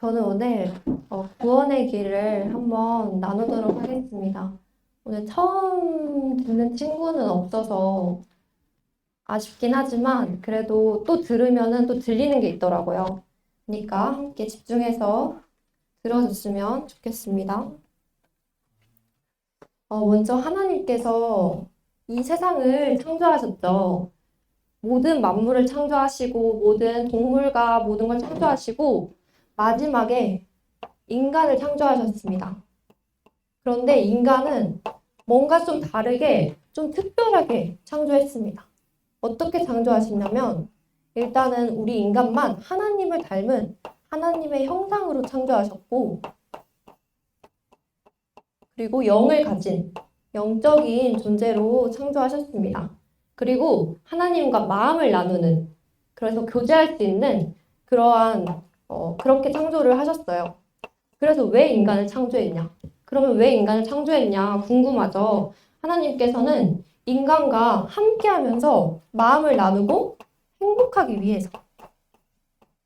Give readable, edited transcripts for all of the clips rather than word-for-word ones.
저는 오늘 구원의 길을 한번 나누도록 하겠습니다. 오늘 처음 듣는 친구는 없어서 아쉽긴 하지만 그래도 또 들으면은 또 들리는 게 있더라고요. 그러니까 함께 집중해서 들어줬으면 좋겠습니다. 먼저 하나님께서 이 세상을 창조하셨죠. 모든 만물을 창조하시고 모든 동물과 모든 걸 창조하시고 마지막에 인간을 창조하셨습니다. 그런데 인간은 뭔가 좀 다르게, 좀 특별하게 창조했습니다. 어떻게 창조하셨냐면, 일단은 우리 인간만 하나님을 닮은 하나님의 형상으로 창조하셨고, 그리고 영을 가진 영적인 존재로 창조하셨습니다. 그리고 하나님과 마음을 나누는, 그래서 교제할 수 있는 그렇게 창조를 하셨어요. 그래서 왜 인간을 창조했냐? 그러면 왜 인간을 창조했냐? 궁금하죠? 하나님께서는 인간과 함께하면서 마음을 나누고 행복하기 위해서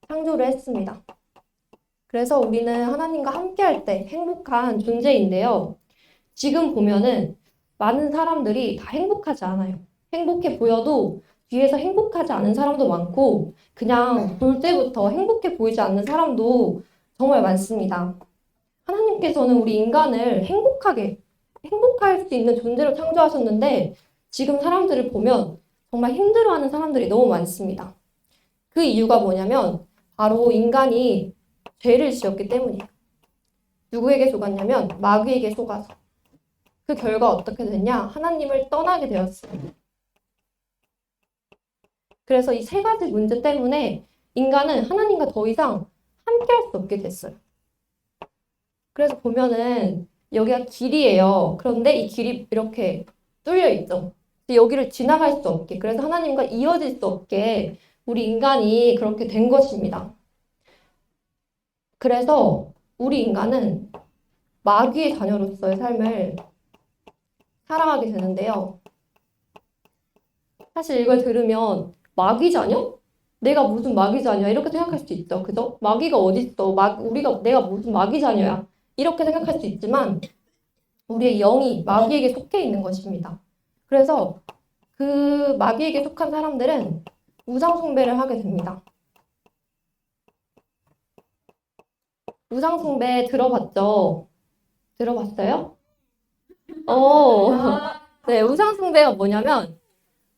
창조를 했습니다. 그래서 우리는 하나님과 함께할 때 행복한 존재인데요. 지금 보면은 많은 사람들이 다 행복하지 않아요. 행복해 보여도 뒤에서 행복하지 않은 사람도 많고 그냥 볼 때부터 행복해 보이지 않는 사람도 정말 많습니다. 하나님께서는 우리 인간을 행복할 수 있는 존재로 창조하셨는데 지금 사람들을 보면 정말 힘들어하는 사람들이 너무 많습니다. 그 이유가 뭐냐면 바로 인간이 죄를 지었기 때문이에요. 누구에게 속았냐면 마귀에게 속아서. 그 결과 어떻게 됐냐? 하나님을 떠나게 되었어요. 그래서 이 세 가지 문제 때문에 인간은 하나님과 더 이상 함께할 수 없게 됐어요. 그래서 보면은 여기가 길이에요. 그런데 이 길이 이렇게 뚫려 있죠. 여기를 지나갈 수 없게, 그래서 하나님과 이어질 수 없게 우리 인간이 그렇게 된 것입니다. 그래서 우리 인간은 마귀의 자녀로서의 삶을 살아가게 되는데요. 사실 이걸 들으면 마귀 자녀? 내가 무슨 마귀 자녀야? 이렇게 생각할 수 있죠. 그죠? 마귀가 어딨어? 내가 무슨 마귀 자녀야? 이렇게 생각할 수 있지만 우리의 영이 마귀에게 속해 있는 것입니다. 그래서 그 마귀에게 속한 사람들은 우상 숭배를 하게 됩니다. 우상 숭배 들어봤죠? 들어봤어요? 어, 네, 우상 숭배가 뭐냐면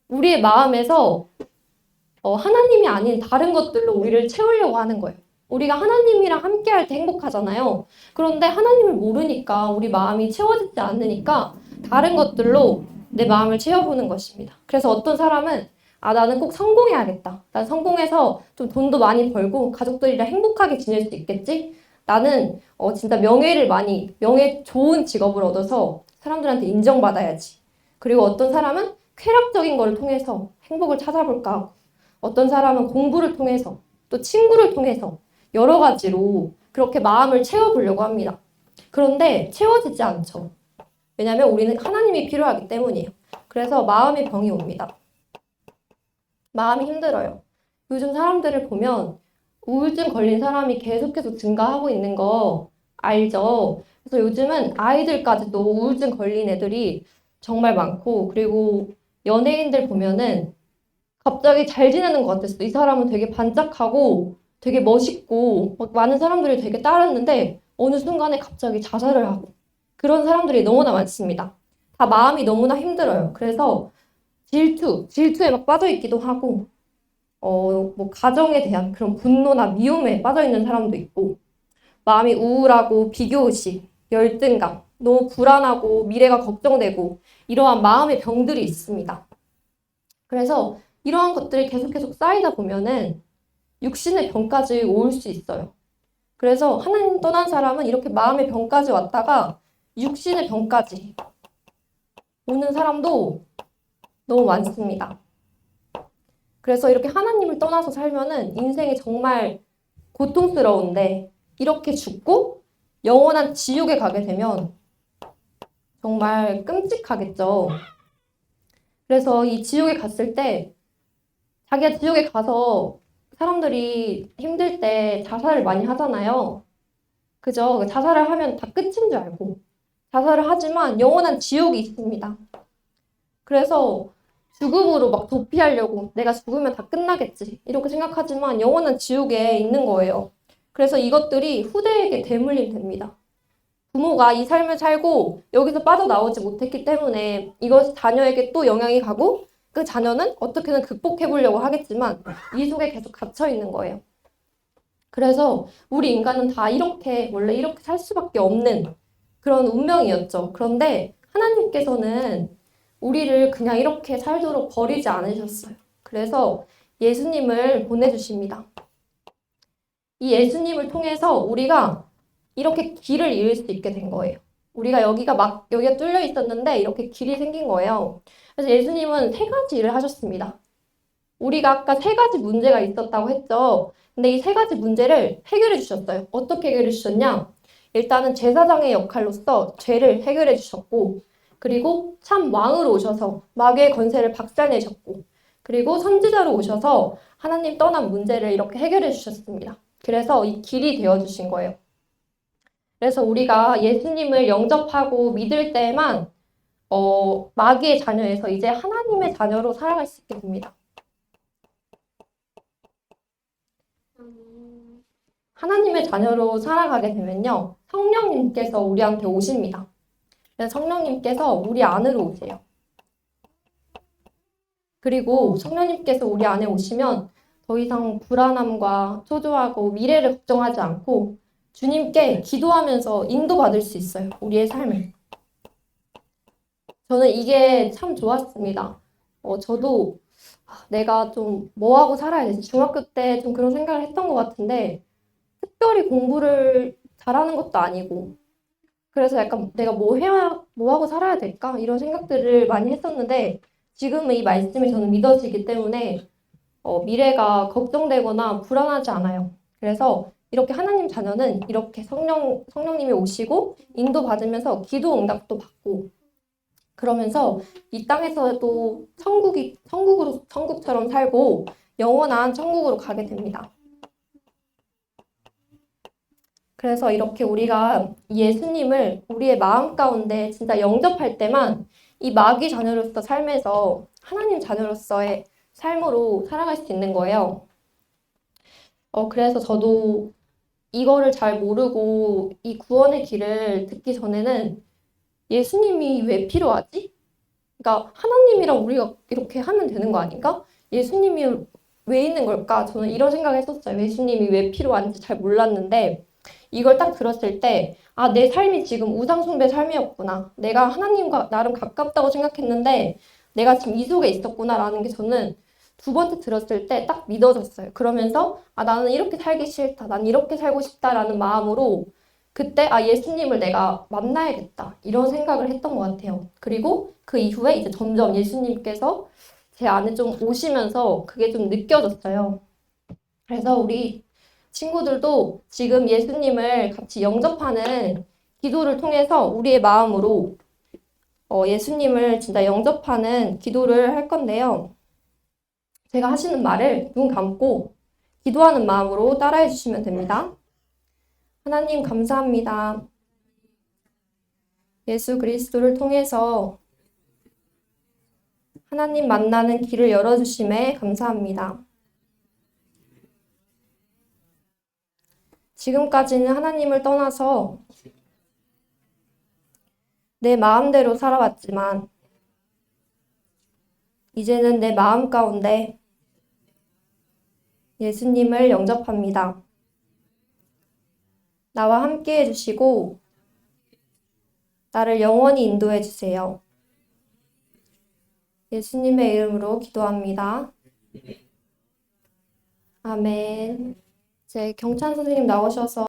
우리의 마음에서 하나님이 아닌 다른 것들로 우리를 채우려고 하는 거예요. 우리가 하나님이랑 함께 할 때 행복하잖아요. 그런데 하나님을 모르니까 우리 마음이 채워지지 않으니까 다른 것들로 내 마음을 채워보는 것입니다. 그래서 어떤 사람은 나는 꼭 성공해야겠다. 난 성공해서 좀 돈도 많이 벌고 가족들이랑 행복하게 지낼 수 있겠지? 나는 진짜 명예 좋은 직업을 얻어서 사람들한테 인정받아야지. 그리고 어떤 사람은 쾌락적인 거를 통해서 행복을 찾아볼까 하고 어떤 사람은 공부를 통해서 또 친구를 통해서 여러 가지로 그렇게 마음을 채워보려고 합니다. 그런데 채워지지 않죠. 왜냐하면 우리는 하나님이 필요하기 때문이에요. 그래서 마음의 병이 옵니다. 마음이 힘들어요. 요즘 사람들을 보면 우울증 걸린 사람이 계속해서 증가하고 있는 거 알죠? 그래서 요즘은 아이들까지도 우울증 걸린 애들이 정말 많고, 그리고 연예인들 보면은 갑자기 잘 지내는 것 같았어. 이 사람은 되게 반짝하고 되게 멋있고 막 많은 사람들이 되게 따랐는데 어느 순간에 갑자기 자살을 하고 그런 사람들이 너무나 많습니다. 다 마음이 너무나 힘들어요. 그래서 질투에 막 빠져 있기도 하고 뭐 가정에 대한 그런 분노나 미움에 빠져 있는 사람도 있고 마음이 우울하고 비교의식, 열등감, 너무 불안하고 미래가 걱정되고 이러한 마음의 병들이 있습니다. 그래서 이러한 것들이 계속 쌓이다 보면은 육신의 병까지 올 수 있어요. 그래서 하나님 떠난 사람은 이렇게 마음의 병까지 왔다가 육신의 병까지 오는 사람도 너무 많습니다. 그래서 이렇게 하나님을 떠나서 살면은 인생이 정말 고통스러운데 이렇게 죽고 영원한 지옥에 가게 되면 정말 끔찍하겠죠. 그래서 이 지옥에 갔을 때 자기가 지옥에 가서 사람들이 힘들 때 자살을 많이 하잖아요. 그죠? 자살을 하면 다 끝인 줄 알고. 자살을 하지만 영원한 지옥이 있습니다. 그래서 죽음으로 막 도피하려고 내가 죽으면 다 끝나겠지. 이렇게 생각하지만 영원한 지옥에 있는 거예요. 그래서 이것들이 후대에게 대물림 됩니다. 부모가 이 삶을 살고 여기서 빠져나오지 못했기 때문에 이것이 자녀에게 또 영향이 가고 그 자녀는 어떻게든 극복해 보려고 하겠지만 이 속에 계속 갇혀 있는 거예요. 그래서 우리 인간은 다 이렇게 원래 이렇게 살 수밖에 없는 그런 운명이었죠. 그런데 하나님께서는 우리를 그냥 이렇게 살도록 버리지 않으셨어요. 그래서 예수님을 보내주십니다. 이 예수님을 통해서 우리가 이렇게 길을 잃을 수 있게 된 거예요. 우리가 여기가 뚫려 있었는데 이렇게 길이 생긴 거예요. 그래서 예수님은 세 가지 일을 하셨습니다. 우리가 아까 세 가지 문제가 있었다고 했죠. 근데 이 세 가지 문제를 해결해 주셨어요. 어떻게 해결해 주셨냐? 일단은 제사장의 역할로서 죄를 해결해 주셨고, 그리고 참 왕으로 오셔서 마귀의 권세를 박살내셨고, 그리고 선지자로 오셔서 하나님 떠난 문제를 이렇게 해결해 주셨습니다. 그래서 이 길이 되어 주신 거예요. 그래서 우리가 예수님을 영접하고 믿을 때에만 마귀의 자녀에서 이제 하나님의 자녀로 살아갈 수 있게 됩니다. 하나님의 자녀로 살아가게 되면요, 성령님께서 우리한테 오십니다. 그래서 성령님께서 우리 안으로 오세요. 그리고 성령님께서 우리 안에 오시면 더 이상 불안함과 초조하고 미래를 걱정하지 않고 주님께 기도하면서 인도받을 수 있어요. 우리의 삶을. 저는 이게 참 좋았습니다. 저도 내가 좀 뭐하고 살아야 되지? 중학교 때 좀 그런 생각을 했던 것 같은데 특별히 공부를 잘하는 것도 아니고 그래서 약간 내가 뭐 하고 살아야 될까? 이런 생각들을 많이 했었는데 지금은 이 말씀이 저는 믿어지기 때문에 미래가 걱정되거나 불안하지 않아요. 그래서 이렇게 하나님 자녀는 이렇게 성령님이 오시고 인도받으면서 기도 응답도 받고 그러면서 이 땅에서도 천국처럼 살고 영원한 천국으로 가게 됩니다. 그래서 이렇게 우리가 예수님을 우리의 마음 가운데 진짜 영접할 때만 이 마귀 자녀로서 삶에서 하나님 자녀로서의 삶으로 살아갈 수 있는 거예요. 그래서 저도 이거를 잘 모르고 이 구원의 길을 듣기 전에는 예수님이 왜 필요하지? 그러니까 하나님이랑 우리가 이렇게 하면 되는 거 아닌가? 예수님이 왜 있는 걸까? 저는 이런 생각을 했었어요. 예수님이 왜 필요한지 잘 몰랐는데 이걸 딱 들었을 때, 내 삶이 지금 우상숭배 삶이었구나. 내가 하나님과 나름 가깝다고 생각했는데, 내가 지금 이 속에 있었구나라는 게 저는 두 번째 들었을 때 딱 믿어졌어요. 그러면서, 나는 이렇게 살기 싫다. 난 이렇게 살고 싶다라는 마음으로 그때, 예수님을 내가 만나야겠다. 이런 생각을 했던 것 같아요. 그리고 그 이후에 이제 점점 예수님께서 제 안에 좀 오시면서 그게 좀 느껴졌어요. 그래서 우리 친구들도 지금 예수님을 같이 영접하는 기도를 통해서 우리의 마음으로 예수님을 진짜 영접하는 기도를 할 건데요. 제가 하시는 말을 눈 감고 기도하는 마음으로 따라해 주시면 됩니다. 하나님 감사합니다. 예수 그리스도를 통해서 하나님 만나는 길을 열어주심에 감사합니다. 지금까지는 하나님을 떠나서 내 마음대로 살아왔지만 이제는 내 마음 가운데 예수님을 영접합니다. 나와 함께 해주시고 나를 영원히 인도해 주세요. 예수님의 이름으로 기도합니다. 아멘. 이제 경찬 선생님 나오셔서